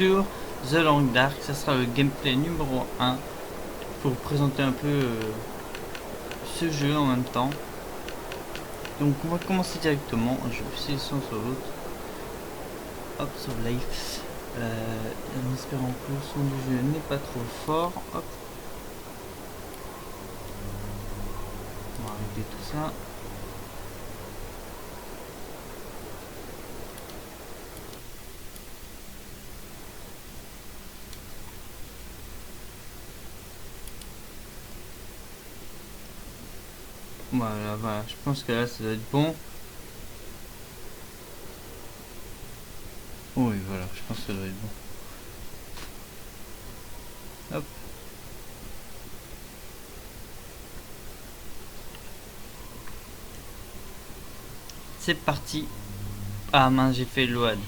Sur The Long Dark, ça sera le gameplay numéro 1 pour vous présenter un peu ce jeu en même temps. Donc on va commencer directement, je vais pousser le son sur l'autre. Hop, sur live. En espérant que le son du jeu n'est pas trop fort. Hop. On va arrêter tout ça. Voilà, je pense que là ça doit être bon. Oui, voilà, je pense que ça doit être bon. Hop. C'est parti. Ah mince, j'ai fait load.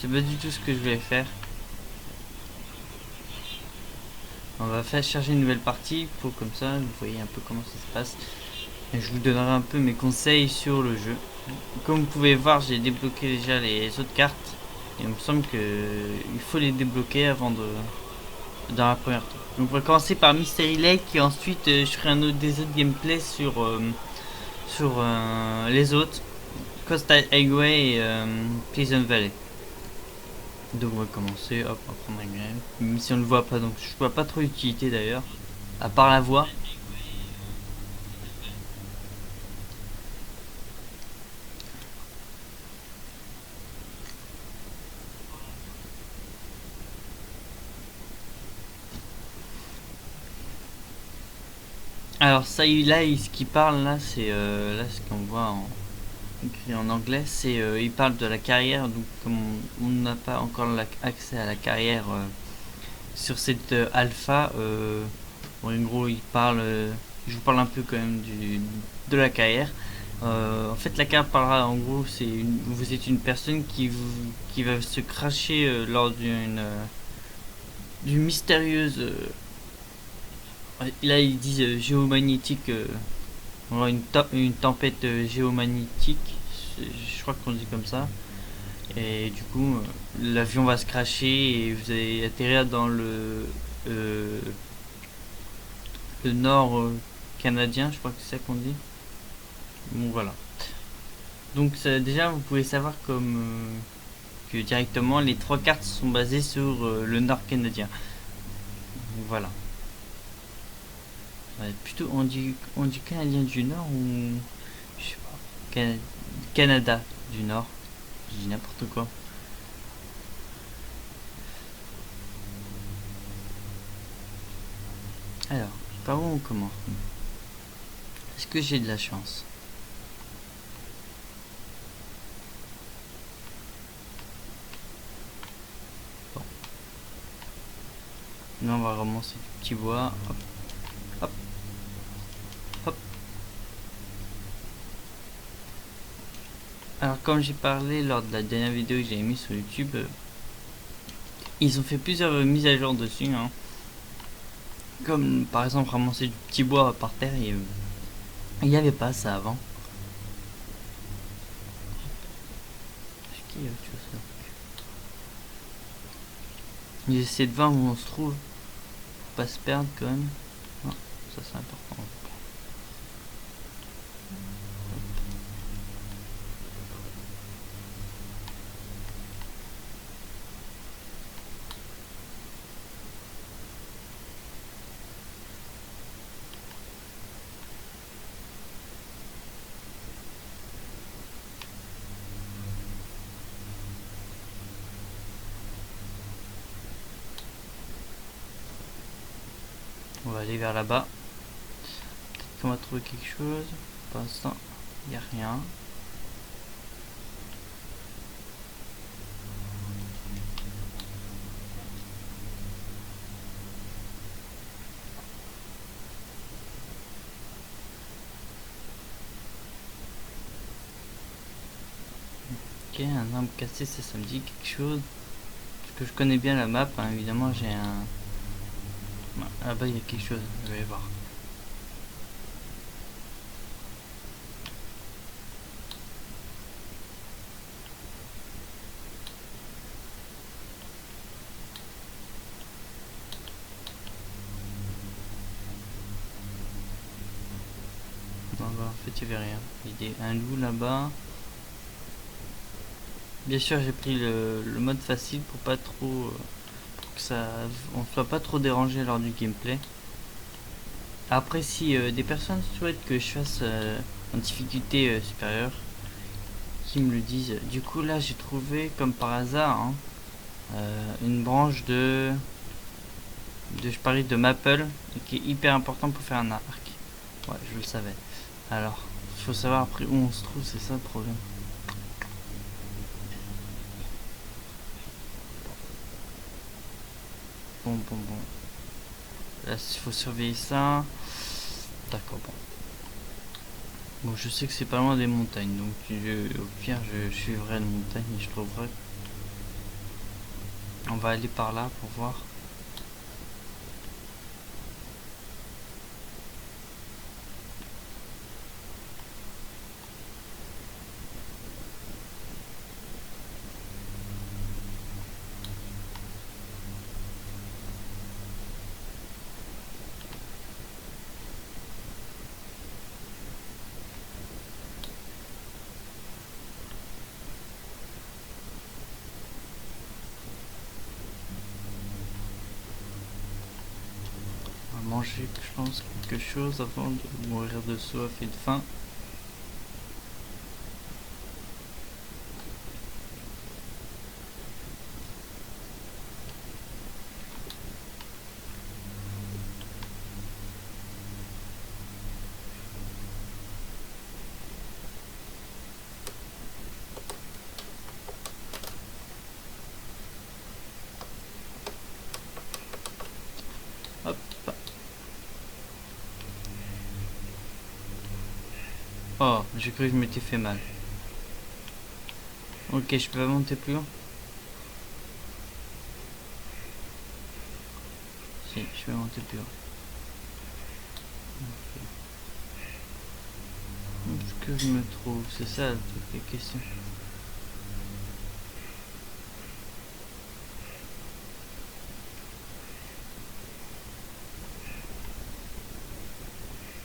C'est pas du tout ce que je voulais faire. On va faire charger une nouvelle partie pour comme ça vous voyez un peu comment ça se passe. Et je vous donnerai un peu mes conseils sur le jeu. Comme vous pouvez voir, j'ai débloqué déjà les autres cartes. Et il me semble que il faut les débloquer avant de dans la première tour. Donc on va commencer par Mystery Lake et ensuite je ferai des autres gameplays sur les autres. Coast Highway et Pleasant Valley. Donc on va commencer, hop, on va prendre un game. Même si on ne le voit pas, donc je vois pas trop l'utilité d'ailleurs. À part la voix. Alors ça, là, ce qu'il parle là, c'est là ce qu'on voit écrit en anglais, c'est il parle de la carrière. Donc comme on n'a pas encore accès à la carrière sur cette alpha, bon, en gros, il parle, je vous parle un peu quand même de la carrière. En fait, la carte parlera en gros, vous êtes une personne qui va se cracher lors d'une mystérieuse. Là, ils disent géomagnétique. On aura une tempête géomagnétique, je crois qu'on dit comme ça. Et du coup, l'avion va se cracher et vous allez atterrir dans euh, le nord canadien, je crois que c'est ça qu'on dit. Bon, voilà. Donc, ça, déjà, vous pouvez savoir que directement, les trois cartes sont basées sur le nord canadien. Donc, voilà. Ouais, plutôt, on dit canadien du nord ou. Je sais pas. Canada du nord. Je dis n'importe quoi. Alors, par où on commence? Est-ce que j'ai de la chance? Bon. Là, on va ramasser du petit bois. Hop, hop, hop. Alors, comme j'ai parlé lors de la dernière vidéo que j'ai mise sur YouTube, ils ont fait plusieurs mises à jour dessus. Hein. Comme par exemple ramasser du petit bois par terre. Et, il n'y avait pas ça avant. Est-ce qu'il y a autre chose? J'essaie de voir où on se trouve. Pour pas se perdre quand même. Non, ça c'est important. On va aller vers là-bas. Peut-être qu'on va trouver quelque chose. Pour l'instant, il n'y a rien. Ok, un arbre cassé, ça me dit quelque chose. Parce que je connais bien la map, hein, évidemment, j'ai un. Là-bas, il y a quelque chose, je vais aller voir. en fait il n'y avait rien. Il y a un loup là-bas. Bien sûr j'ai pris le mode facile pour pas trop pour que ça on soit pas trop dérangé lors du gameplay. Après si des personnes souhaitent que je fasse en difficulté supérieure, qui me le disent. Du coup là j'ai trouvé comme par hasard hein, une branche de je parie de Maple qui est hyper important pour faire un arc. Ouais, je le savais. Alors, il faut savoir après où on se trouve, c'est ça le problème. Bon. Là, il faut surveiller ça. D'accord, bon. Bon, je sais que c'est pas loin des montagnes, donc au pire, je suivrai une montagne et je trouverai. On va aller par là pour voir. On va manger, je pense, quelque chose avant de mourir de soif et de faim. Hop. Oh, j'ai cru que je m'étais fait mal. Ok, je peux pas monter plus haut. Si, je peux monter plus haut. Où est-ce que je me trouve? C'est ça toute la question.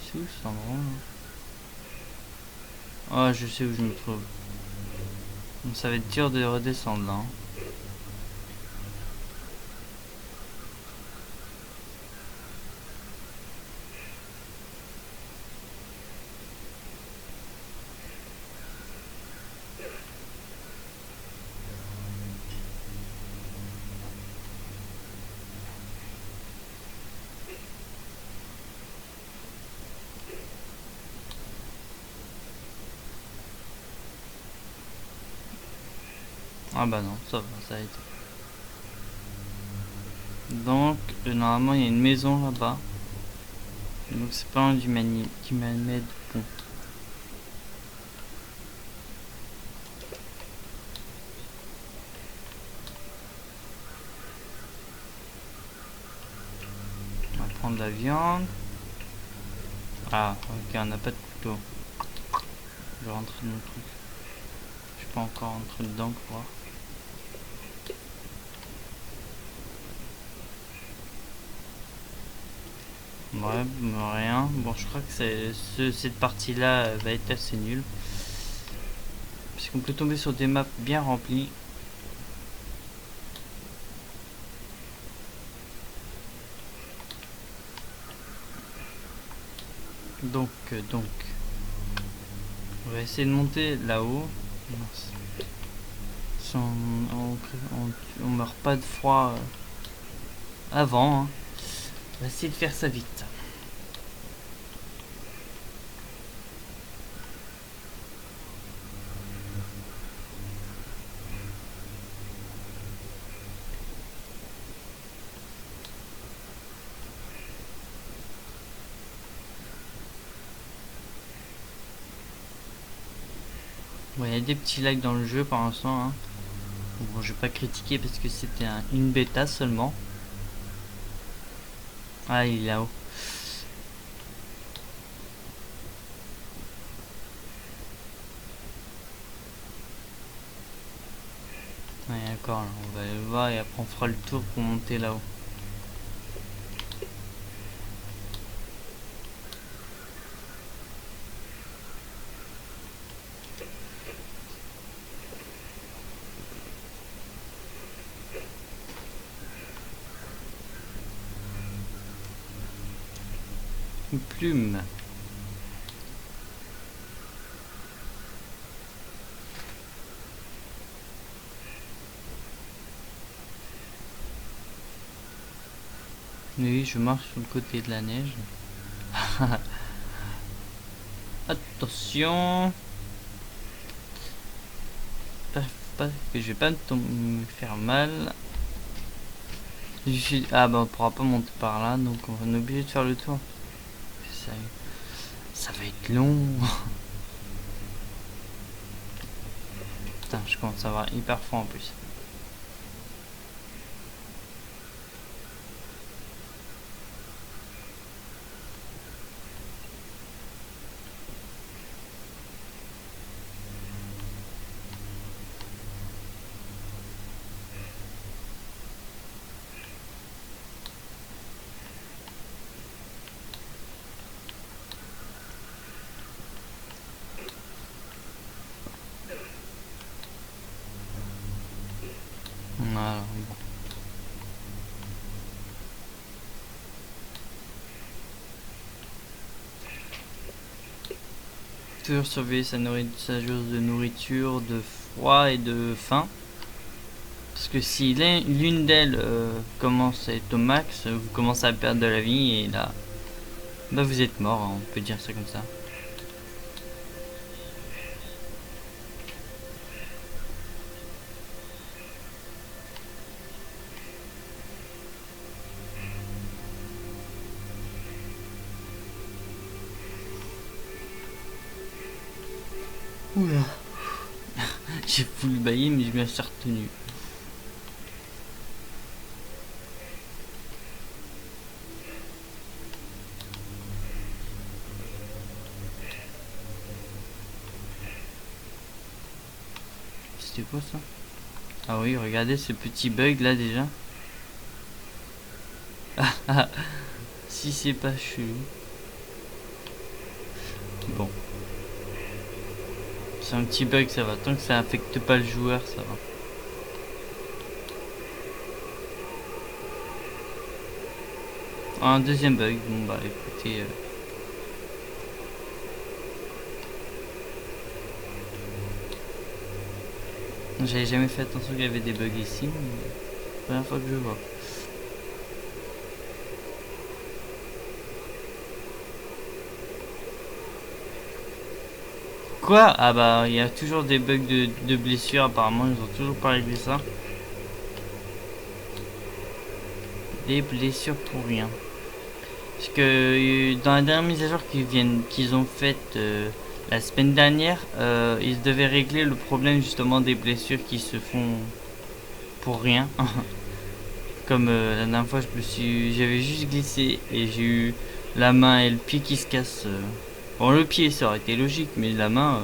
C'est où cet endroit là? Oh, je sais où je me trouve. Donc, ça va être dur de redescendre là. Hein. Ah bah non, ça va, ça a été. Donc, normalement, il y a une maison là-bas. Donc, c'est pas un du qui m'amène. Bon. On va prendre la viande. Ah, ok, on n'a pas de couteau. Je vais rentrer dans le truc. Je suis pas encore rentré dedans, quoi. Ouais, rien. Bon, je crois que cette partie-là va être assez nulle. Parce qu'on peut tomber sur des maps bien remplies. Donc, on va essayer de monter là-haut. Si on meurt pas de froid avant, hein. On va essayer de faire ça vite. Bon, il y a des petits lags dans le jeu pour l'instant. Hein. Bon, je vais pas critiquer parce que c'était une bêta seulement. Ah, il est là-haut. Ouais, d'accord, là, on va aller le voir et après on fera le tour pour monter là-haut. Une plume. Oui, je marche sur le côté de la neige. Attention. Pas que je vais pas me faire mal. Ah bah on pourra pas monter par là, donc on va être obligé de faire le tour. Ça va être long. Putain, je commence à avoir hyper froid en plus. Voilà, bon. Toujours surveiller sa jauge de nourriture, de froid et de faim. Parce que si l'une d'elles commence à être au max, vous commencez à perdre de la vie et là, bah vous êtes mort, hein, on peut dire ça comme ça. Oula. J'ai voulu bailler mais je me suis retenu. C'était quoi ça? Ah oui, regardez ce petit bug là déjà. Si c'est pas chelou. Bon. C'est un petit bug, ça va. Tant que ça affecte pas le joueur, ça va. Un deuxième bug, bon bah écoutez. J'avais jamais fait attention qu'il y avait des bugs ici, mais première fois que je vois. Quoi? Ah bah il y a toujours des bugs de blessures apparemment, ils ont toujours pas réglé ça. Des blessures pour rien. Parce que dans la dernière mise à jour qu'ils ont faite la semaine dernière, ils devaient régler le problème justement des blessures qui se font pour rien. Comme la dernière fois j'avais juste glissé et j'ai eu la main et le pied qui se cassent. Bon, le pied ça aurait été logique, mais la main,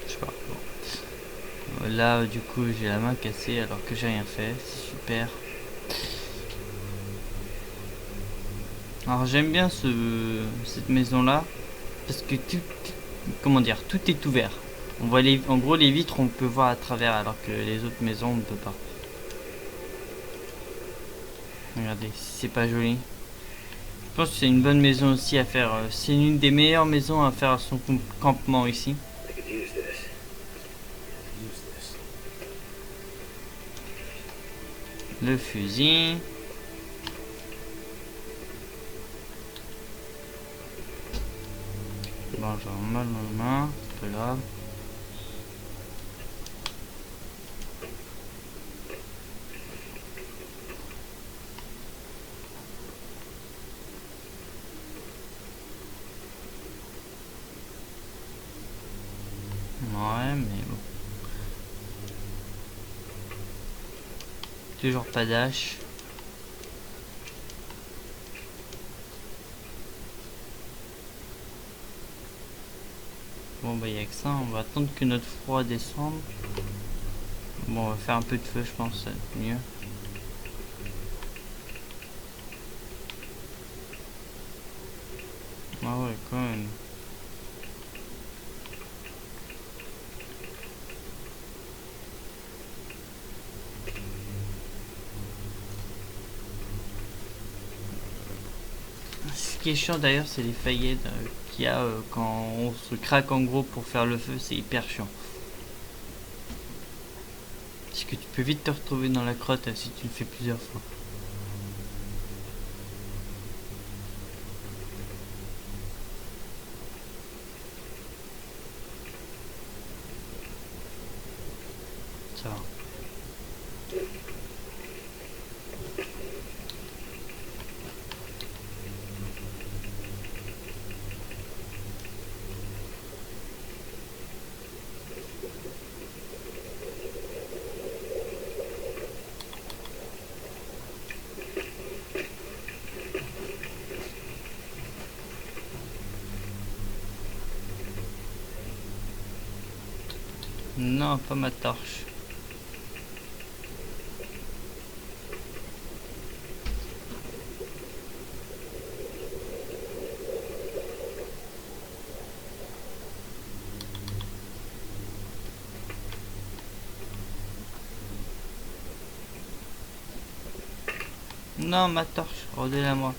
je sais pas. Bon. Là du coup j'ai la main cassée alors que j'ai rien fait, c'est super. Alors j'aime bien cette maison là parce que comment dire, tout est ouvert. On voit en gros les vitres on peut voir à travers alors que les autres maisons on ne peut pas. Regardez, si c'est pas joli. Je pense que c'est une bonne maison aussi à faire. C'est une des meilleures maisons à faire à son campement ici. Le fusil. Bon, j'ai mal dans la main, c'est pas grave. Ouais, mais bon. Toujours pas d'âge. Bon bah y'a que ça, on va attendre que notre froid descende. Bon on va faire un peu de feu je pense, ça va être mieux. Ah ouais quand même. qui est chiant d'ailleurs, c'est les faillettes qu'il y a quand on se craque en gros pour faire le feu, c'est hyper chiant. Parce que tu peux vite te retrouver dans la crotte si tu le fais plusieurs fois. Ça va. Non, pas ma torche. Non, ma torche, redonnez-la moi.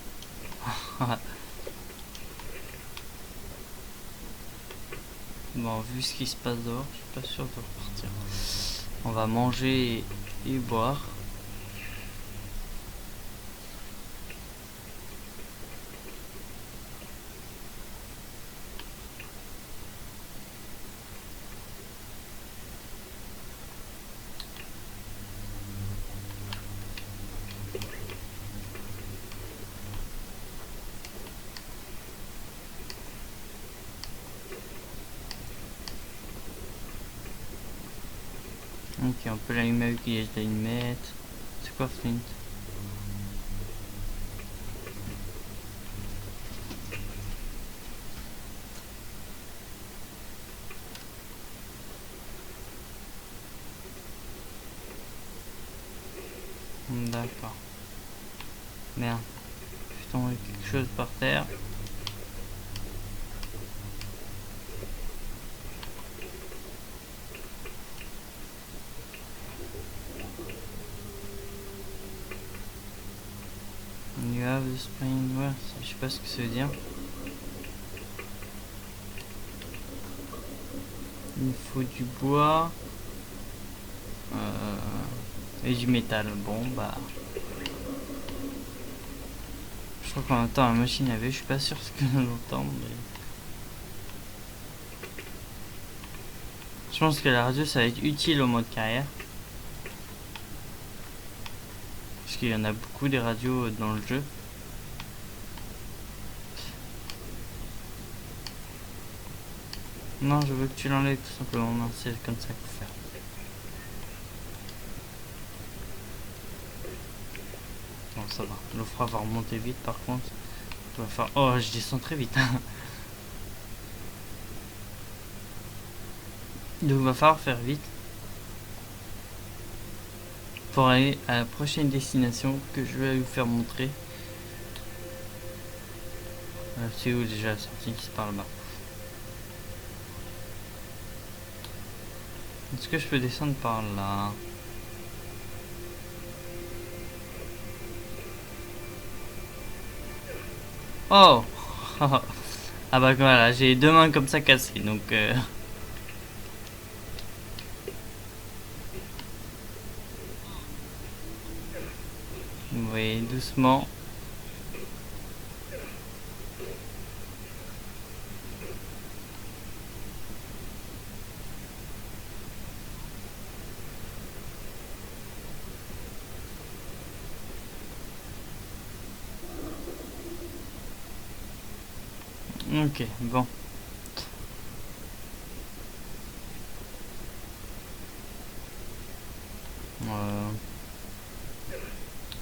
Bon, vu ce qui se passe dehors, je suis pas sûr de repartir. On va manger et boire. Ok, on peut l'allumer avec les allumettes. C'est quoi Flint? D'accord. Merde. Je tombe quelque chose par terre. You have the spring. Ouais, je sais pas ce que ça veut dire. Il faut du bois. Et du métal. Bon, bah. Je crois qu'en même temps la machine avait. Je suis pas sûr ce que j'entends, mais. Je pense que la radio ça va être utile au mode carrière. Parce qu'il y en a beaucoup des radios dans le jeu. Non, je veux que tu l'enlèves tout simplement. Non, c'est comme ça qu'il faut faire. Bon, ça va. Le froid va remonter vite par contre. Tu vas faire. Oh, je descends très vite. Donc, il va falloir faire vite. Pour aller à la prochaine destination que je vais vous faire montrer. C'est où déjà la sortie qui se parle là-bas? Est-ce que je peux descendre par là? Oh. Ah bah voilà, j'ai deux mains comme ça cassées, donc vous voyez doucement. Ok, bon.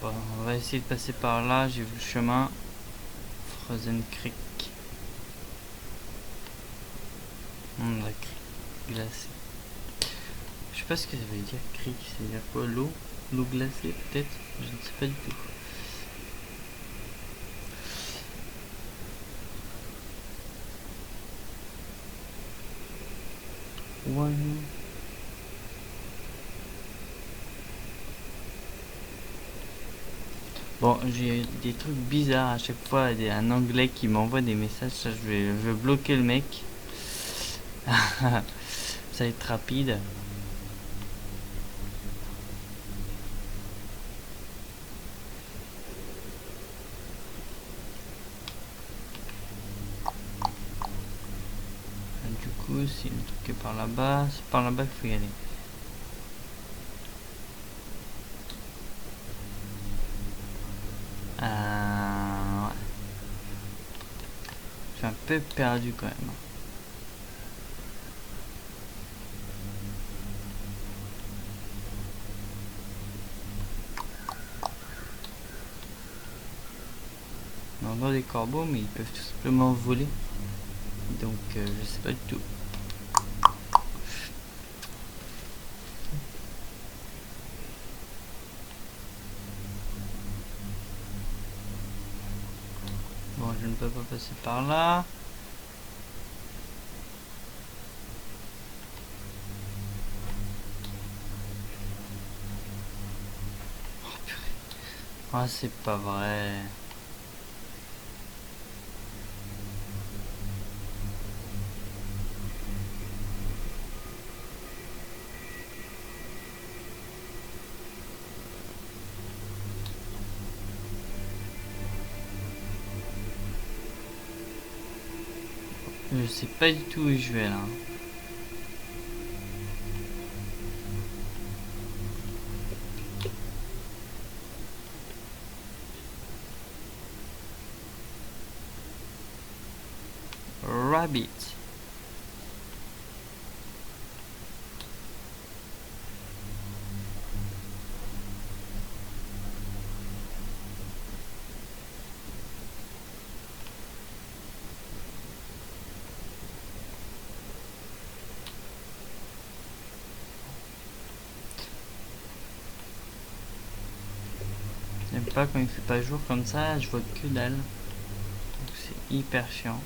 Bon, on va essayer de passer par là. J'ai vu le chemin. Frozen Creek. La creek glacée. Je sais pas ce que ça veut dire creek. Ça veut dire quoi? L'eau? L'eau glacée peut-être? Je ne sais pas du tout. Ouais. Bon, j'ai des trucs bizarres à chaque fois, un anglais qui m'envoie des messages, ça je vais bloquer le mec. Ça va être rapide. Du coup, si le truc est par là-bas, c'est par là-bas qu'il faut y aller. Ouais. Je suis un peu perdu quand même. On entend des corbeaux, mais ils peuvent tout simplement voler. Donc, je sais pas du tout. Bon, je ne peux pas passer par là. Ah, c'est pas vrai. Je sais pas du tout où je vais là. Rabbit. J'aime pas quand il fait pas jour comme ça, je vois que dalle. Donc c'est hyper chiant.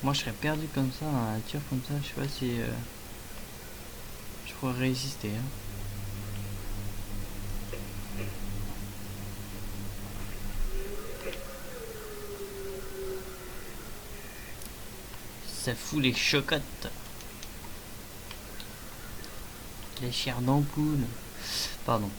Moi je serais perdu comme ça, dans la nature comme ça, je sais pas si je pourrais résister. Hein. Ça fout les chocottes. Les chairs d'ampoule. Pardon.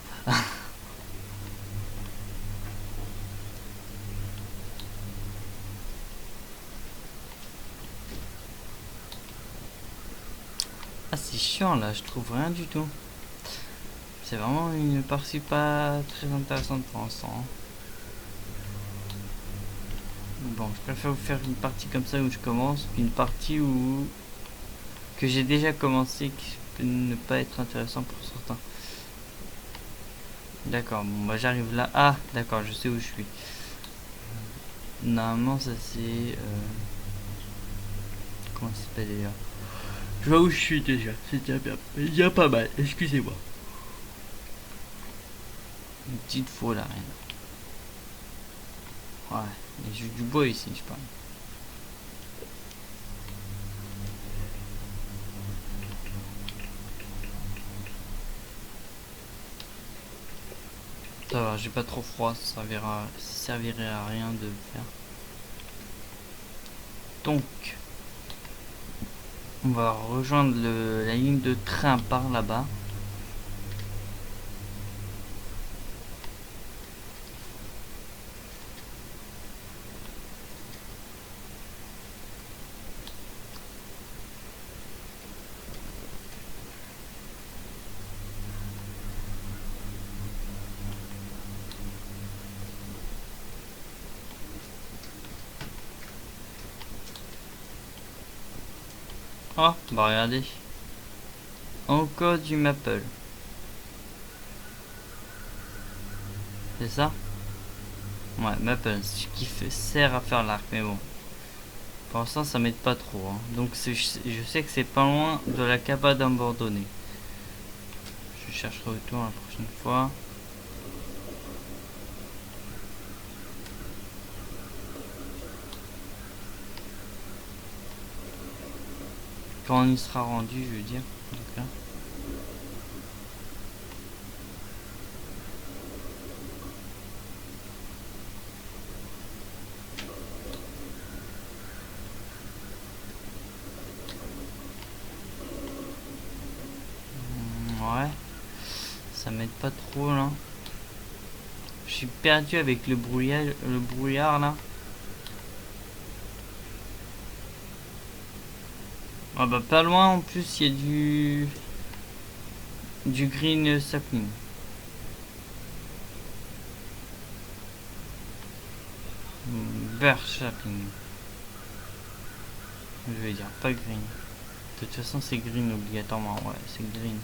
Ah c'est chiant là, je trouve rien du tout. C'est vraiment une partie pas très intéressante pour l'instant. Hein. Bon, je préfère vous faire une partie comme ça où je commence, qu'une partie où que j'ai déjà commencé qui peut ne pas être intéressant pour certains. D'accord, bon bah j'arrive là. Ah d'accord, je sais où je suis. Normalement ça c'est... comment ça s'appelle déjà? Je vois où je suis déjà, c'est déjà bien. Il y a pas mal, excusez-moi. Une petite foule là, rien. Ouais, il y a juste du bois ici, je parle. Ça va, j'ai pas trop froid, ça servirait à rien de le faire. Donc, on va rejoindre la ligne de train par là-bas. Oh, bah regardez. Encore du maple. C'est ça? Ouais, maple, ce qui sert à faire l'arc, mais bon. Pour l'instant, ça m'aide pas trop. Hein. Donc, je sais que c'est pas loin de la cabane abandonnée. Je chercherai autour la prochaine fois. Quand on y sera rendu, je veux dire. En tout cas. Ouais. Ça m'aide pas trop là. Je suis perdu avec le brouillard là. Ah bah pas loin en plus il y a du green sapling. Birch sapling. Je vais dire pas green. De toute façon c'est green obligatoirement. Ouais c'est green.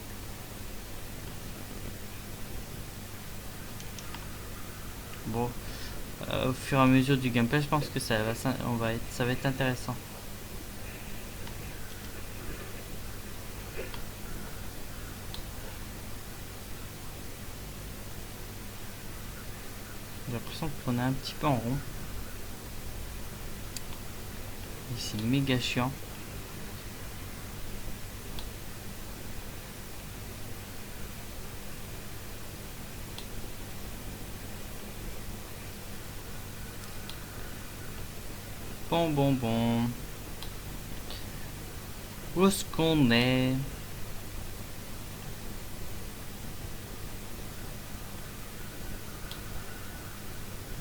Bon. Au fur et à mesure du gameplay je pense que ça va être intéressant. J'ai l'impression qu'on est un petit peu en rond. Et c'est méga chiant. Bon. Où est-ce qu'on est?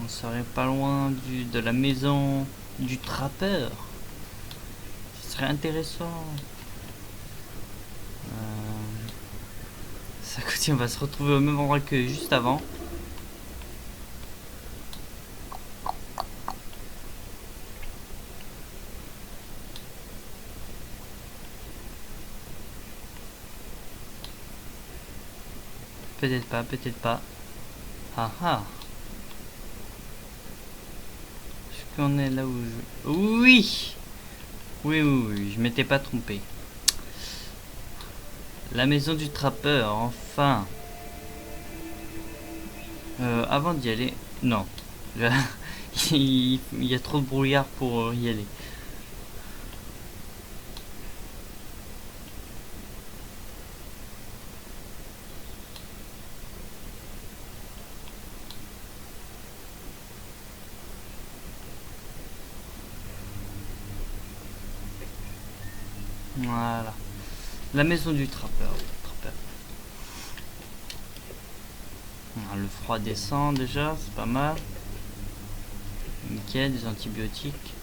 On serait pas loin de la maison du trappeur. Ce serait intéressant. Ça continue, on va se retrouver au même endroit que juste avant. Peut-être pas, peut-être pas. Ah ah. Est-ce qu'on est là où je... Oui. Oui, je m'étais pas trompé. La maison du trappeur, enfin. Avant d'y aller... Non. Il y a trop de brouillard pour y aller. Voilà. La maison du trappeur. Le froid descend déjà, c'est pas mal. Nickel, des antibiotiques.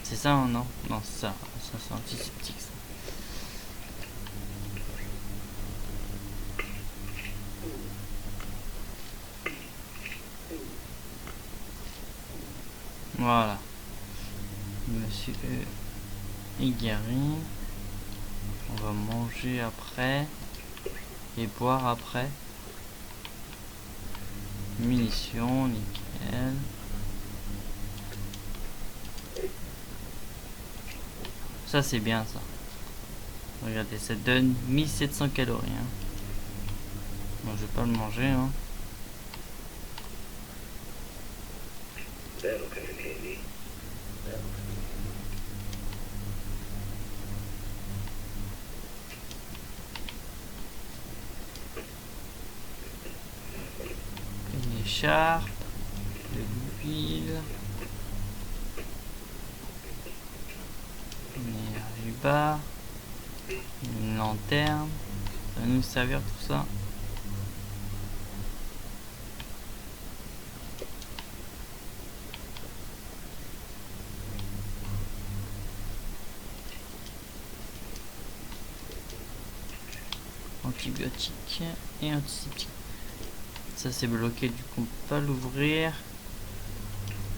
C'est ça, hein, non? Non, c'est ça. Ça, c'est antiseptique, ça. Voilà. Monsieur est guéri. On va manger après. Et boire après. Munitions, nickel. Ça c'est bien ça. Regardez, ça donne 1700 calories. Hein. Bon, je vais pas le manger. Hein. Une écharpe, de l'huile, une énergie bar, une lanterne. Ça va nous servir tout ça. Antibiotiques et antiseptiques. Ça c'est bloqué, du coup on peut pas l'ouvrir.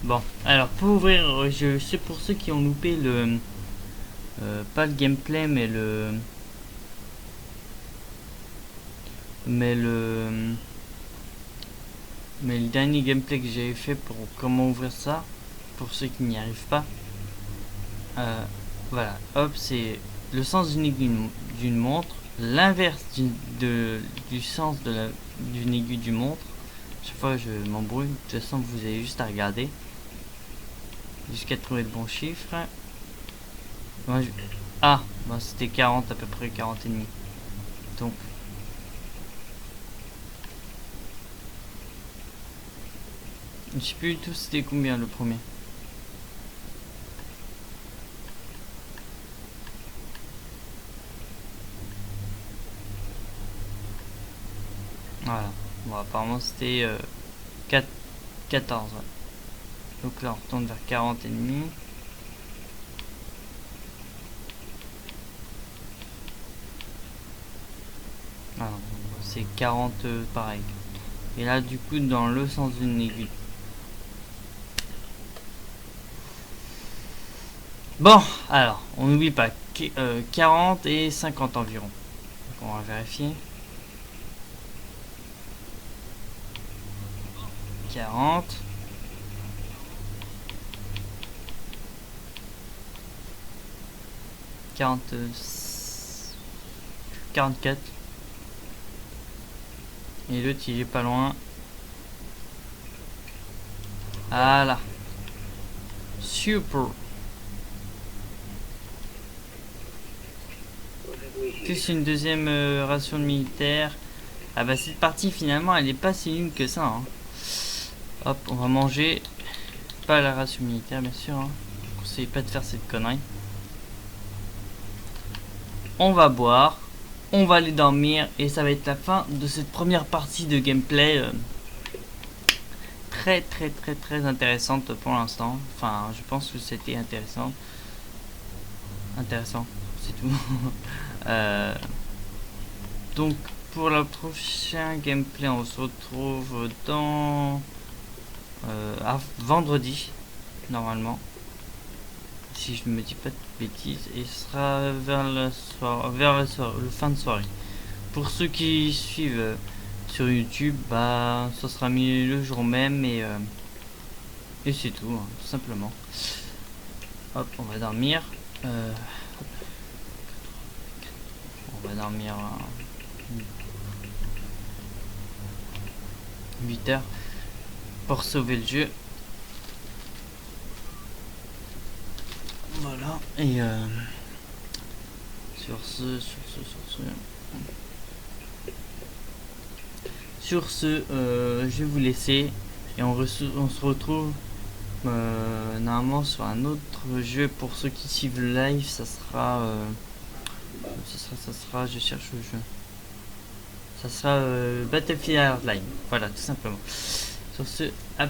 Bon, alors pour ouvrir, je sais pour ceux qui ont loupé pas le gameplay mais mais le dernier gameplay que j'avais fait pour comment ouvrir ça, pour ceux qui n'y arrivent pas. Voilà, hop, c'est le sens unique d'une montre, l'inverse du sens d'une aiguille du montre. Chaque fois je m'embrouille, de toute façon vous avez juste à regarder jusqu'à trouver le bon chiffre. Moi, ah, bah, c'était 40 à peu près, 40 et demi. Donc je sais plus du tout c'était combien le premier. Voilà, bon apparemment c'était 14, ouais. Donc là on retourne vers 40 et demi. Ah, c'est 40 pareil. Et là du coup dans le sens d'une aiguille. Bon, alors, on n'oublie pas 40 et 50 environ. Donc on va vérifier. 40. 44. Et l'autre il est pas loin. Voilà. Super. Plus une deuxième ration de militaire. Ah bah cette partie finalement elle est pas si nulle que ça. Hein. Hop, on va manger. Pas la ration militaire bien sûr. Hein. Je conseille pas de faire cette connerie. On va boire. On va aller dormir. Et ça va être la fin de cette première partie de gameplay. Très intéressante pour l'instant. Enfin, je pense que c'était intéressant. Intéressant, c'est tout. Donc, pour le prochain gameplay, on se retrouve dans vendredi, normalement. Si je ne me dis pas de bêtises. Et ce sera vers le fin de soirée. Pour ceux qui suivent sur YouTube, bah, ça sera mis le jour même et c'est tout, hein, tout simplement. Hop, on va dormir. On va dormir 8 heures pour sauver le jeu. Voilà. Et sur ce, je vais vous laisser et on se retrouve normalement sur un autre jeu. Pour ceux qui suivent le live, ça sera je cherche le jeu, ça sera Battlefield Hardline, voilà, tout simplement. Sur ce, à